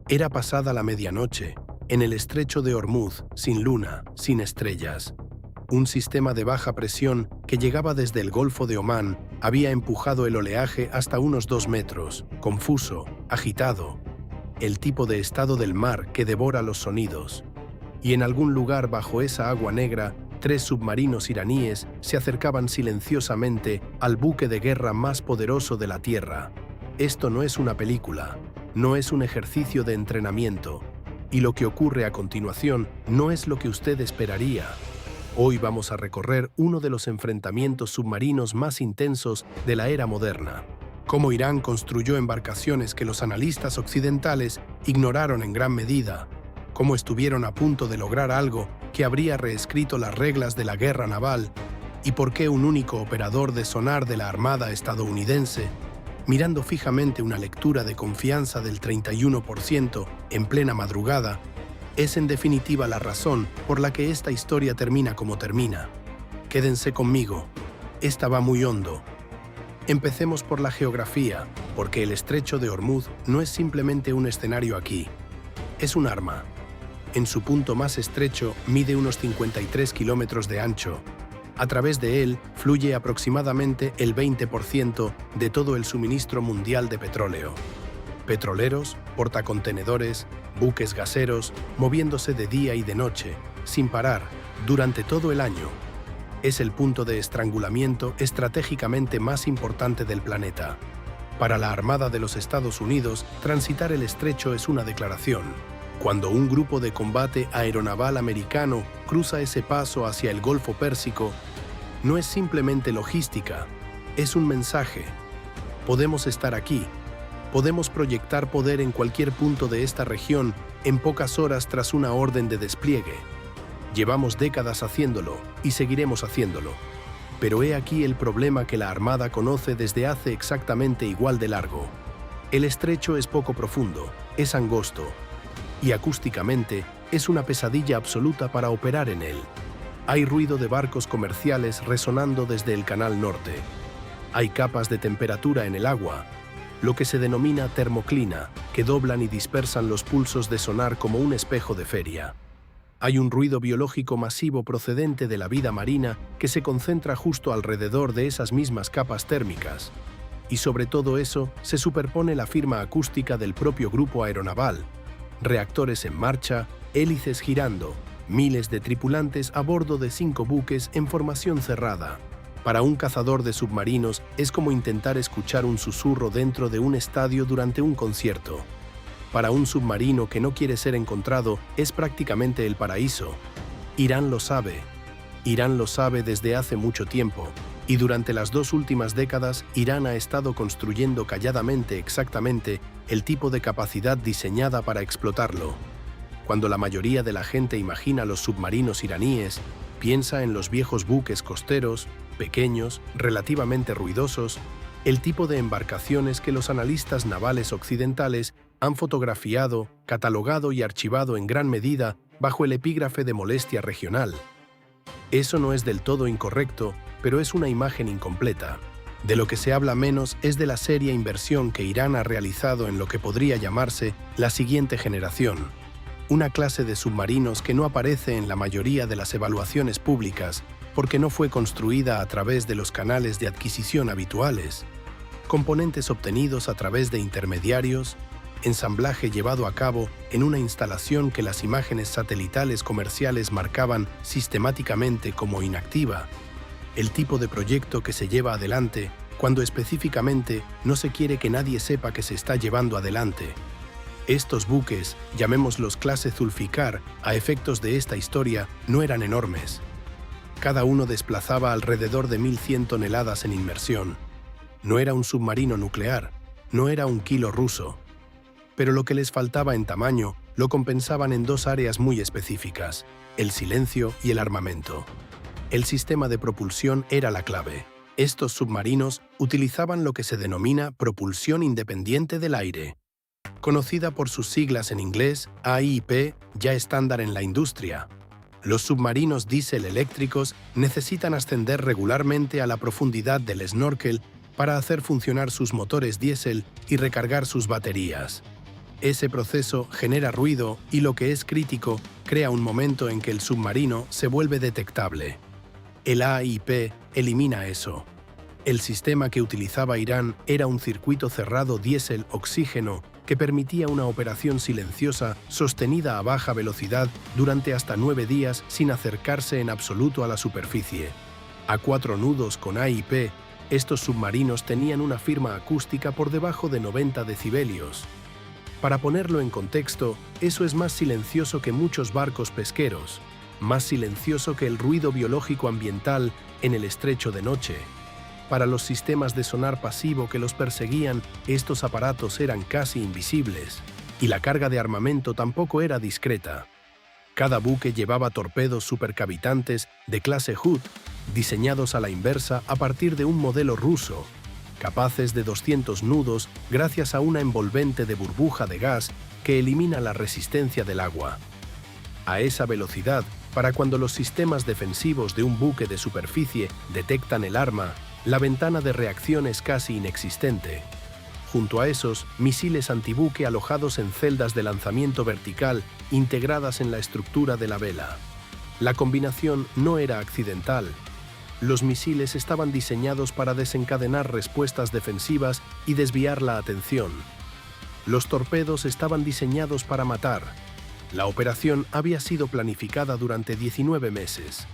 Era pasada la medianoche, en el estrecho de Hormuz, sin luna, sin estrellas. Un sistema de baja presión que llegaba desde el Golfo de Omán había empujado el oleaje hasta unos 2 metros, confuso, agitado, el tipo de estado del mar que devora los sonidos. Y en algún lugar bajo esa agua negra, 3 submarinos iraníes se acercaban silenciosamente al buque de guerra más poderoso de la Tierra. Esto no es una película, no es un ejercicio de entrenamiento, y lo que ocurre a continuación no es lo que usted esperaría. Hoy vamos a recorrer uno de los enfrentamientos submarinos más intensos de la era moderna. Cómo Irán construyó embarcaciones que los analistas occidentales ignoraron en gran medida. Cómo estuvieron a punto de lograr algo que habría reescrito las reglas de la guerra naval. Y por qué un único operador de sonar de la Armada estadounidense, mirando fijamente una lectura de confianza del 31% en plena madrugada, es en definitiva la razón por la que esta historia termina como termina. Quédense conmigo, esta va muy hondo. Empecemos por la geografía, porque el estrecho de Hormuz no es simplemente un escenario aquí. Es un arma. En su punto más estrecho mide unos 53 kilómetros de ancho. A través de él fluye aproximadamente el 20% de todo el suministro mundial de petróleo. Petroleros, portacontenedores, buques gaseros, moviéndose de día y de noche, sin parar, durante todo el año. Es el punto de estrangulamiento estratégicamente más importante del planeta. Para la Armada de los Estados Unidos, transitar el estrecho es una declaración. Cuando un grupo de combate aeronaval americano cruza ese paso hacia el Golfo Pérsico, no es simplemente logística, es un mensaje. Podemos estar aquí. Podemos proyectar poder en cualquier punto de esta región en pocas horas tras una orden de despliegue. Llevamos décadas haciéndolo y seguiremos haciéndolo. Pero he aquí el problema que la Armada conoce desde hace exactamente igual de largo. El estrecho es poco profundo, es angosto, y acústicamente es una pesadilla absoluta para operar en él. Hay ruido de barcos comerciales resonando desde el Canal Norte. Hay capas de temperatura en el agua, lo que se denomina termoclina, que doblan y dispersan los pulsos de sonar como un espejo de feria. Hay un ruido biológico masivo procedente de la vida marina que se concentra justo alrededor de esas mismas capas térmicas. Y sobre todo eso se superpone la firma acústica del propio grupo aeronaval. Reactores en marcha, hélices girando, miles de tripulantes a bordo de 5 buques en formación cerrada. Para un cazador de submarinos es como intentar escuchar un susurro dentro de un estadio durante un concierto. Para un submarino que no quiere ser encontrado es prácticamente el paraíso. Irán lo sabe. Irán lo sabe desde hace mucho tiempo, y durante las 2 últimas décadas Irán ha estado construyendo calladamente exactamente el tipo de capacidad diseñada para explotarlo. Cuando la mayoría de la gente imagina los submarinos iraníes, piensa en los viejos buques costeros, pequeños, relativamente ruidosos, el tipo de embarcaciones que los analistas navales occidentales han fotografiado, catalogado y archivado en gran medida bajo el epígrafe de molestia regional. Eso no es del todo incorrecto, pero es una imagen incompleta. De lo que se habla menos es de la seria inversión que Irán ha realizado en lo que podría llamarse la siguiente generación, una clase de submarinos que no aparece en la mayoría de las evaluaciones públicas porque no fue construida a través de los canales de adquisición habituales, componentes obtenidos a través de intermediarios, ensamblaje llevado a cabo en una instalación que las imágenes satelitales comerciales marcaban sistemáticamente como inactiva, el tipo de proyecto que se lleva adelante cuando específicamente no se quiere que nadie sepa que se está llevando adelante. Estos buques, llamémoslos clase Zulfikar, a efectos de esta historia, no eran enormes. Cada uno desplazaba alrededor de 1.100 toneladas en inmersión. No era un submarino nuclear, no era un kilo ruso. Pero lo que les faltaba en tamaño lo compensaban en 2 áreas muy específicas, el silencio y el armamento. El sistema de propulsión era la clave. Estos submarinos utilizaban lo que se denomina propulsión independiente del aire, conocida por sus siglas en inglés AIP, ya estándar en la industria. Los submarinos diésel eléctricos necesitan ascender regularmente a la profundidad del snorkel para hacer funcionar sus motores diésel y recargar sus baterías. Ese proceso genera ruido y, lo que es crítico, crea un momento en que el submarino se vuelve detectable. El AIP elimina eso. El sistema que utilizaba Irán era un circuito cerrado diésel-oxígeno que permitía una operación silenciosa sostenida a baja velocidad durante hasta 9 días sin acercarse en absoluto a la superficie. A 4 nudos con AIP, estos submarinos tenían una firma acústica por debajo de 90 decibelios. Para ponerlo en contexto, eso es más silencioso que muchos barcos pesqueros, más silencioso que el ruido biológico ambiental en el estrecho de noche. Para los sistemas de sonar pasivo que los perseguían, estos aparatos eran casi invisibles, y la carga de armamento tampoco era discreta. Cada buque llevaba torpedos supercavitantes de clase Hood, diseñados a la inversa a partir de un modelo ruso, capaces de 200 nudos gracias a una envolvente de burbuja de gas que elimina la resistencia del agua. A esa velocidad, para cuando los sistemas defensivos de un buque de superficie detectan el arma, la ventana de reacción es casi inexistente. Junto a esos, misiles antibuque alojados en celdas de lanzamiento vertical integradas en la estructura de la vela. La combinación no era accidental. Los misiles estaban diseñados para desencadenar respuestas defensivas y desviar la atención. Los torpedos estaban diseñados para matar. La operación había sido planificada durante 19 meses.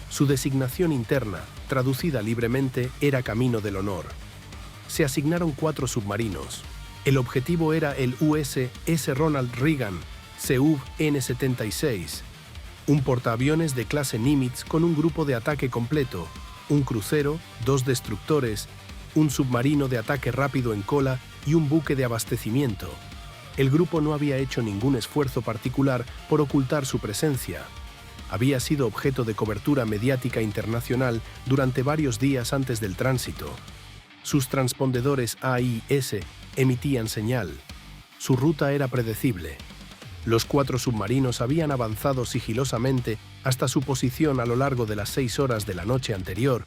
Su designación interna, traducida libremente, era Camino del Honor. Se asignaron 4 submarinos. El objetivo era el USS Ronald Reagan, CUV-N-76, un portaaviones de clase Nimitz con un grupo de ataque completo, un crucero, 2 destructores, un submarino de ataque rápido en cola y un buque de abastecimiento. El grupo no había hecho ningún esfuerzo particular por ocultar su presencia. Había sido objeto de cobertura mediática internacional durante varios días antes del tránsito. Sus transpondedores AIS emitían señal. Su ruta era predecible. Los 4 submarinos habían avanzado sigilosamente hasta su posición a lo largo de las 6 horas de la noche anterior,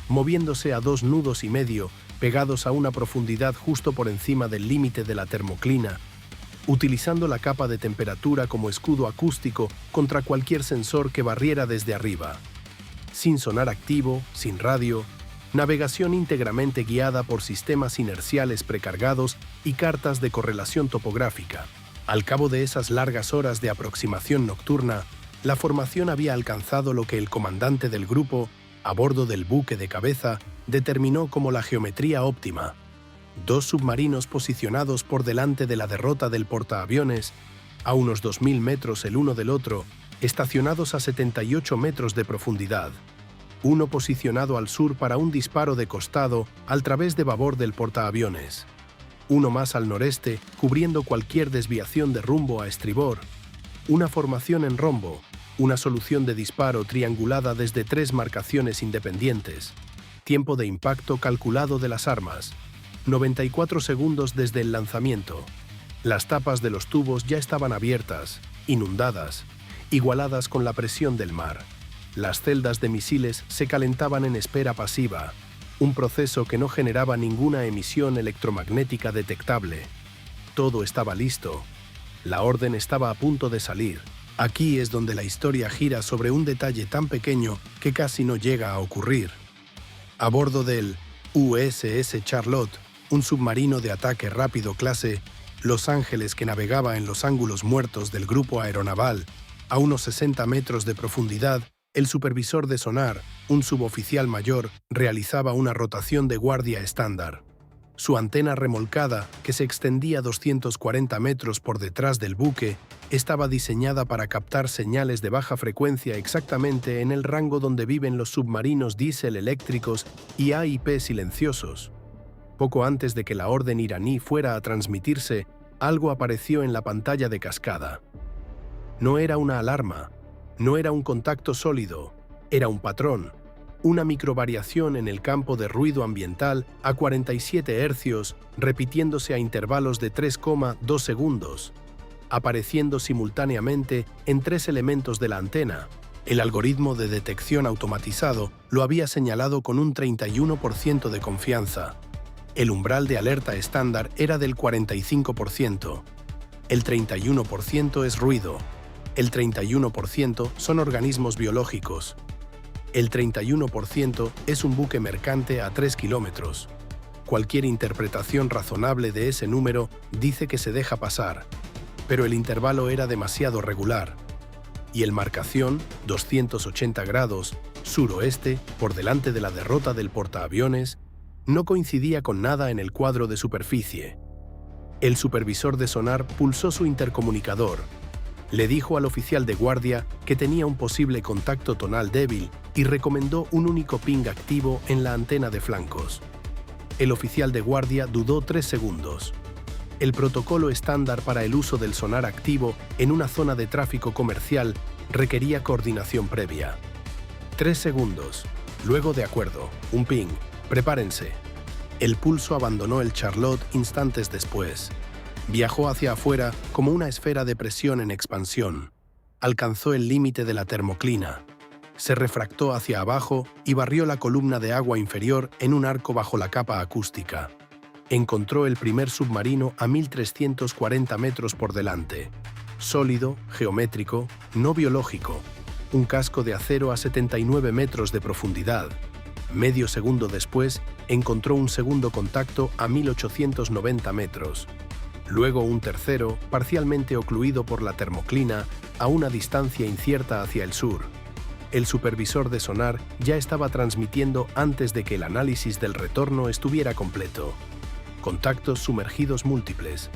moviéndose a 2 nudos y medio, pegados a una profundidad justo por encima del límite de la termoclina, utilizando la capa de temperatura como escudo acústico contra cualquier sensor que barriera desde arriba. Sin sonar activo, sin radio, navegación íntegramente guiada por sistemas inerciales precargados y cartas de correlación topográfica. Al cabo de esas largas horas de aproximación nocturna, la formación había alcanzado lo que el comandante del grupo, a bordo del buque de cabeza, determinó como la geometría óptima. 2 submarinos posicionados por delante de la derrota del portaaviones, a unos 2000 metros el uno del otro, estacionados a 78 metros de profundidad. Uno posicionado al sur para un disparo de costado al través de babor del portaaviones. Uno más al noreste, cubriendo cualquier desviación de rumbo a estribor. Una formación en rombo, una solución de disparo triangulada desde 3 marcaciones independientes. Tiempo de impacto calculado de las armas. 94 segundos desde el lanzamiento. Las tapas de los tubos ya estaban abiertas, inundadas, igualadas con la presión del mar. Las celdas de misiles se calentaban en espera pasiva, un proceso que no generaba ninguna emisión electromagnética detectable. Todo estaba listo. La orden estaba a punto de salir. Aquí es donde la historia gira sobre un detalle tan pequeño que casi no llega a ocurrir. A bordo del USS Charlotte, un submarino de ataque rápido clase Los Ángeles que navegaba en los ángulos muertos del grupo aeronaval, a unos 60 metros de profundidad, el supervisor de sonar, un suboficial mayor, realizaba una rotación de guardia estándar. Su antena remolcada, que se extendía 240 metros por detrás del buque, estaba diseñada para captar señales de baja frecuencia exactamente en el rango donde viven los submarinos diésel eléctricos y AIP silenciosos. Poco antes de que la orden iraní fuera a transmitirse, algo apareció en la pantalla de cascada. No era una alarma, no era un contacto sólido, era un patrón, una microvariación en el campo de ruido ambiental a 47 hercios, repitiéndose a intervalos de 3,2 segundos, apareciendo simultáneamente en 3 elementos de la antena. El algoritmo de detección automatizado lo había señalado con un 31% de confianza. El umbral de alerta estándar era del 45%. El 31% es ruido. El 31% son organismos biológicos. El 31% es un buque mercante a 3 kilómetros. Cualquier interpretación razonable de ese número dice que se deja pasar, pero el intervalo era demasiado regular. Y el marcación, 280 grados, suroeste, por delante de la derrota del portaaviones, no coincidía con nada en el cuadro de superficie. El supervisor de sonar pulsó su intercomunicador. Le dijo al oficial de guardia que tenía un posible contacto tonal débil y recomendó un único ping activo en la antena de flancos. El oficial de guardia dudó 3 segundos. El protocolo estándar para el uso del sonar activo en una zona de tráfico comercial requería coordinación previa. 3 segundos. Luego de acuerdo. Un ping. Prepárense. El pulso abandonó el Charlotte instantes después. Viajó hacia afuera como una esfera de presión en expansión. Alcanzó el límite de la termoclina. Se refractó hacia abajo y barrió la columna de agua inferior en un arco bajo la capa acústica. Encontró el primer submarino a 1.340 metros por delante. Sólido, geométrico, no biológico. Un casco de acero a 79 metros de profundidad. Medio segundo después, encontró un segundo contacto a 1.890 metros. Luego un tercero, parcialmente ocluido por la termoclina, a una distancia incierta hacia el sur. El supervisor de sonar ya estaba transmitiendo antes de que el análisis del retorno estuviera completo. Contactos sumergidos múltiples.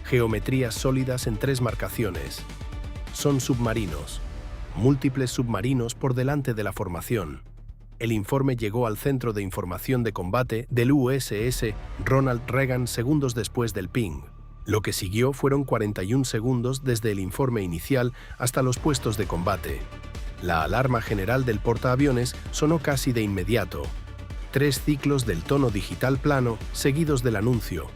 Geometrías sólidas en 3 marcaciones. Son submarinos. Múltiples submarinos por delante de la formación. El informe llegó al Centro de Información de Combate del USS Ronald Reagan segundos después del ping. Lo que siguió fueron 41 segundos desde el informe inicial hasta los puestos de combate. La alarma general del portaaviones sonó casi de inmediato. 3 ciclos del tono digital plano seguidos del anuncio.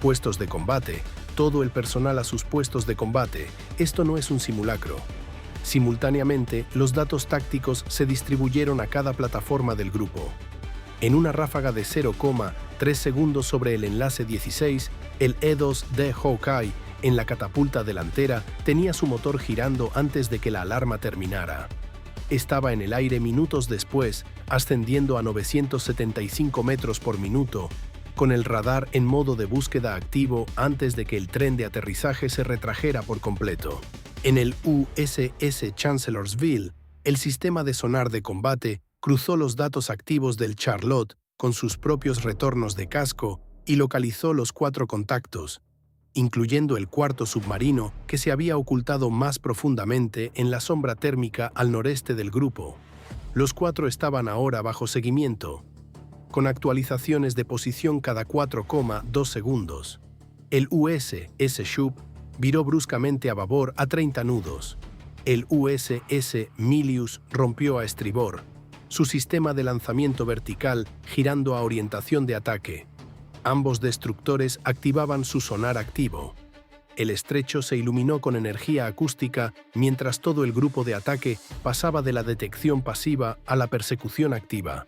Puestos de combate. Todo el personal a sus puestos de combate. Esto no es un simulacro. Simultáneamente, los datos tácticos se distribuyeron a cada plataforma del grupo. En una ráfaga de 0,3 segundos sobre el enlace 16, el E-2D Hawkeye, en la catapulta delantera, tenía su motor girando antes de que la alarma terminara. Estaba en el aire minutos después, ascendiendo a 975 metros por minuto, con el radar en modo de búsqueda activo antes de que el tren de aterrizaje se retrajera por completo. En el USS Chancellorsville, el sistema de sonar de combate cruzó los datos activos del Charlotte con sus propios retornos de casco y localizó los 4 contactos, incluyendo el cuarto submarino que se había ocultado más profundamente en la sombra térmica al noreste del grupo. Los 4 estaban ahora bajo seguimiento, con actualizaciones de posición cada 4,2 segundos. El USS Shoup viró bruscamente a babor a 30 nudos. El USS Milius rompió a estribor, su sistema de lanzamiento vertical girando a orientación de ataque. Ambos destructores activaban su sonar activo. El estrecho se iluminó con energía acústica mientras todo el grupo de ataque pasaba de la detección pasiva a la persecución activa.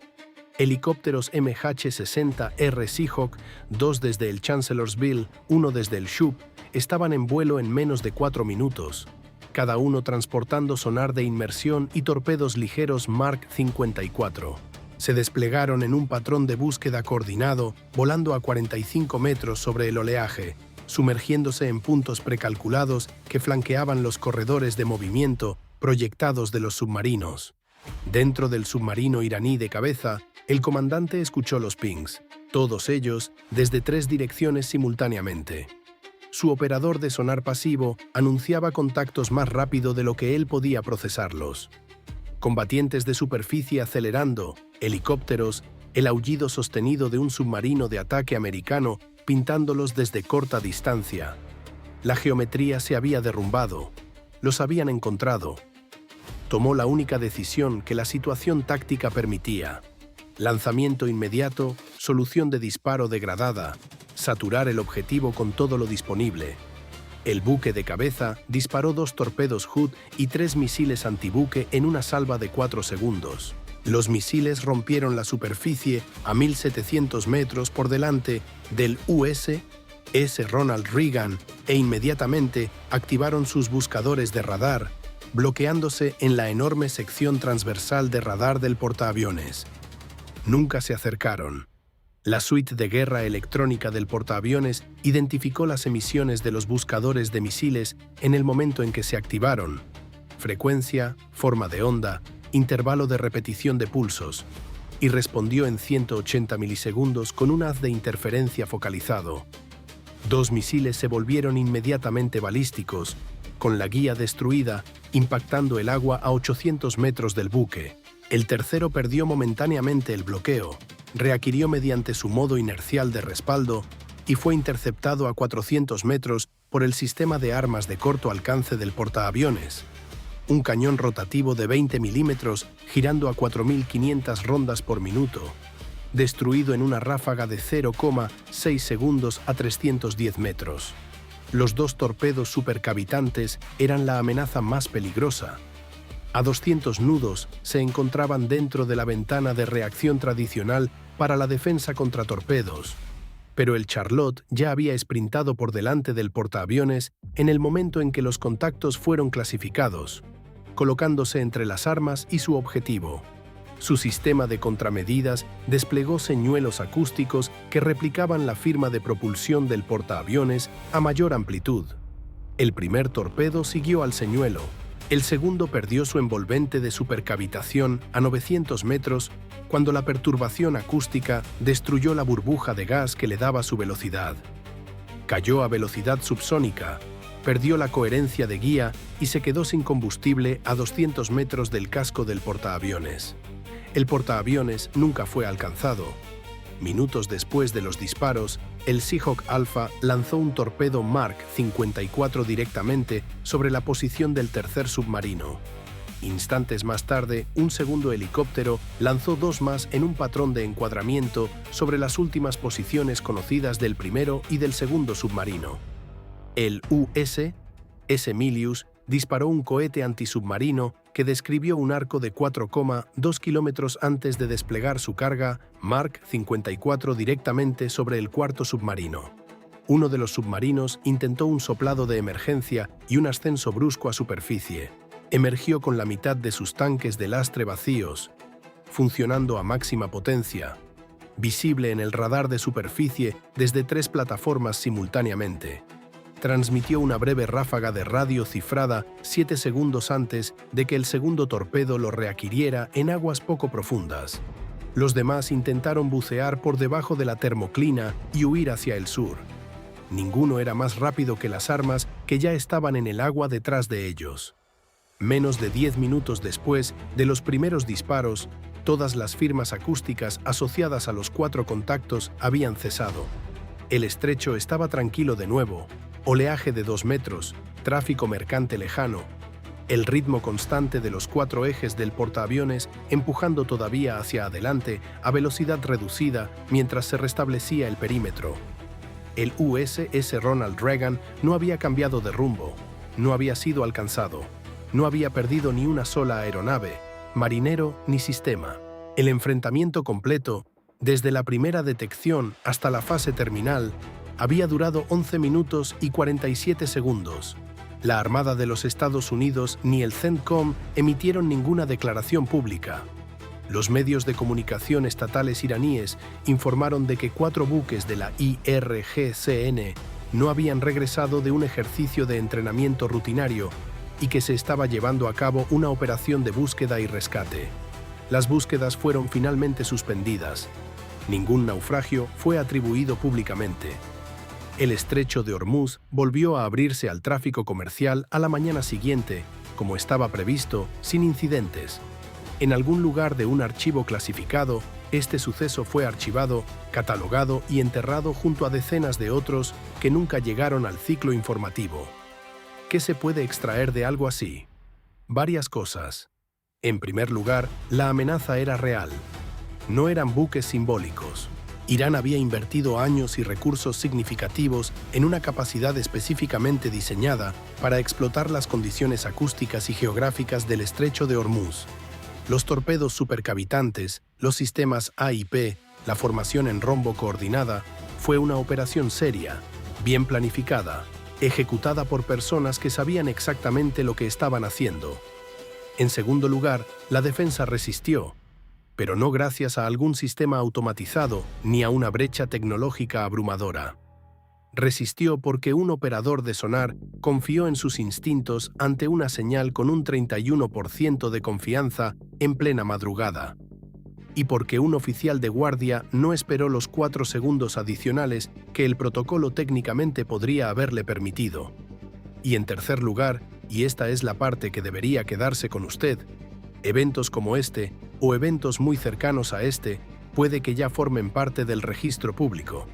Helicópteros MH-60R Seahawk, 2 desde el Chancellorsville, 1 desde el Shoup, estaban en vuelo en menos de 4 minutos, cada uno transportando sonar de inmersión y torpedos ligeros Mark 54. Se desplegaron en un patrón de búsqueda coordinado, volando a 45 metros sobre el oleaje, sumergiéndose en puntos precalculados que flanqueaban los corredores de movimiento proyectados de los submarinos. Dentro del submarino iraní de cabeza, el comandante escuchó los pings, todos ellos desde 3 direcciones simultáneamente. Su operador de sonar pasivo anunciaba contactos más rápido de lo que él podía procesarlos. Combatientes de superficie acelerando, helicópteros, el aullido sostenido de un submarino de ataque americano pintándolos desde corta distancia. La geometría se había derrumbado. Los habían encontrado. Tomó la única decisión que la situación táctica permitía. Lanzamiento inmediato, solución de disparo degradada, saturar el objetivo con todo lo disponible. El buque de cabeza disparó 2 torpedos Hood y 3 misiles antibuque en una salva de 4 segundos. Los misiles rompieron la superficie a 1.700 metros por delante del USS S. Ronald Reagan e inmediatamente activaron sus buscadores de radar, bloqueándose en la enorme sección transversal de radar del portaaviones. Nunca se acercaron. La suite de guerra electrónica del portaaviones identificó las emisiones de los buscadores de misiles en el momento en que se activaron: frecuencia, forma de onda, intervalo de repetición de pulsos, y respondió en 180 milisegundos con un haz de interferencia focalizado. 2 misiles se volvieron inmediatamente balísticos, con la guía destruida, impactando el agua a 800 metros del buque. El tercero perdió momentáneamente el bloqueo, readquirió mediante su modo inercial de respaldo y fue interceptado a 400 metros por el sistema de armas de corto alcance del portaaviones. Un cañón rotativo de 20 milímetros girando a 4.500 rondas por minuto, destruido en una ráfaga de 0,6 segundos a 310 metros. Los 2 torpedos supercavitantes eran la amenaza más peligrosa. A 200 nudos se encontraban dentro de la ventana de reacción tradicional para la defensa contra torpedos, pero el Charlotte ya había esprintado por delante del portaaviones en el momento en que los contactos fueron clasificados, colocándose entre las armas y su objetivo. Su sistema de contramedidas desplegó señuelos acústicos que replicaban la firma de propulsión del portaaviones a mayor amplitud. El primer torpedo siguió al señuelo. El segundo perdió su envolvente de supercavitación a 900 metros cuando la perturbación acústica destruyó la burbuja de gas que le daba su velocidad. Cayó a velocidad subsónica, perdió la coherencia de guía y se quedó sin combustible a 200 metros del casco del portaaviones. El portaaviones nunca fue alcanzado. Minutos después de los disparos, el Seahawk Alpha lanzó un torpedo Mark 54 directamente sobre la posición del tercer submarino. Instantes más tarde, un segundo helicóptero lanzó 2 más en un patrón de encuadramiento sobre las últimas posiciones conocidas del primero y del segundo submarino. El U.S. Milius disparó un cohete antisubmarino que describió un arco de 4,2 kilómetros antes de desplegar su carga Mark 54 directamente sobre el cuarto submarino. Uno de los submarinos intentó un soplado de emergencia y un ascenso brusco a superficie. Emergió con la mitad de sus tanques de lastre vacíos, funcionando a máxima potencia, visible en el radar de superficie desde 3 plataformas simultáneamente. Transmitió una breve ráfaga de radio cifrada 7 segundos antes de que el segundo torpedo lo readquiriera en aguas poco profundas. Los demás intentaron bucear por debajo de la termoclina y huir hacia el sur. Ninguno era más rápido que las armas que ya estaban en el agua detrás de ellos. Menos de 10 minutos después de los primeros disparos, todas las firmas acústicas asociadas a los 4 contactos habían cesado. El estrecho estaba tranquilo de nuevo. Oleaje de 2 metros, tráfico mercante lejano, el ritmo constante de los 4 ejes del portaaviones empujando todavía hacia adelante a velocidad reducida mientras se restablecía el perímetro. El USS Ronald Reagan no había cambiado de rumbo, no había sido alcanzado, no había perdido ni una sola aeronave, marinero ni sistema. El enfrentamiento completo, desde la primera detección hasta la fase terminal, había durado 11 minutos y 47 segundos. La Armada de los Estados Unidos ni el CENTCOM emitieron ninguna declaración pública. Los medios de comunicación estatales iraníes informaron de que 4 buques de la IRGCN no habían regresado de un ejercicio de entrenamiento rutinario y que se estaba llevando a cabo una operación de búsqueda y rescate. Las búsquedas fueron finalmente suspendidas. Ningún naufragio fue atribuido públicamente. El estrecho de Hormuz volvió a abrirse al tráfico comercial a la mañana siguiente, como estaba previsto, sin incidentes. En algún lugar de un archivo clasificado, este suceso fue archivado, catalogado y enterrado junto a decenas de otros que nunca llegaron al ciclo informativo. ¿Qué se puede extraer de algo así? Varias cosas. En primer lugar, la amenaza era real. No eran buques simbólicos. Irán había invertido años y recursos significativos en una capacidad específicamente diseñada para explotar las condiciones acústicas y geográficas del estrecho de Hormuz. Los torpedos supercavitantes, los sistemas A y P, la formación en rombo coordinada, fue una operación seria, bien planificada, ejecutada por personas que sabían exactamente lo que estaban haciendo. En segundo lugar, la defensa resistió, pero no gracias a algún sistema automatizado ni a una brecha tecnológica abrumadora. Resistió porque un operador de sonar confió en sus instintos ante una señal con un 31% de confianza en plena madrugada. Y porque un oficial de guardia no esperó los 4 segundos adicionales que el protocolo técnicamente podría haberle permitido. Y en tercer lugar, y esta es la parte que debería quedarse con usted, eventos como este, o eventos muy cercanos a este, puede que ya formen parte del registro público.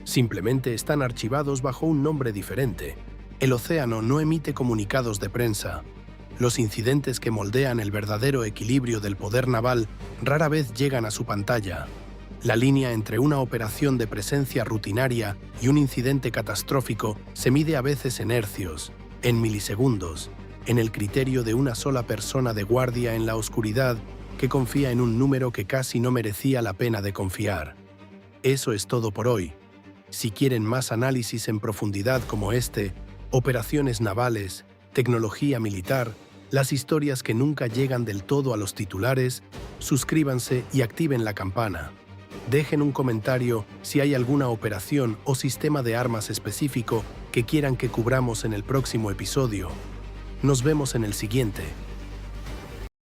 Simplemente están archivados bajo un nombre diferente. El océano no emite comunicados de prensa. Los incidentes que moldean el verdadero equilibrio del poder naval rara vez llegan a su pantalla. La línea entre una operación de presencia rutinaria y un incidente catastrófico se mide a veces en hercios, en milisegundos, en el criterio de una sola persona de guardia en la oscuridad que confía en un número que casi no merecía la pena de confiar. Eso es todo por hoy. Si quieren más análisis en profundidad como este, operaciones navales, tecnología militar, las historias que nunca llegan del todo a los titulares, suscríbanse y activen la campana. Dejen un comentario si hay alguna operación o sistema de armas específico que quieran que cubramos en el próximo episodio. Nos vemos en el siguiente.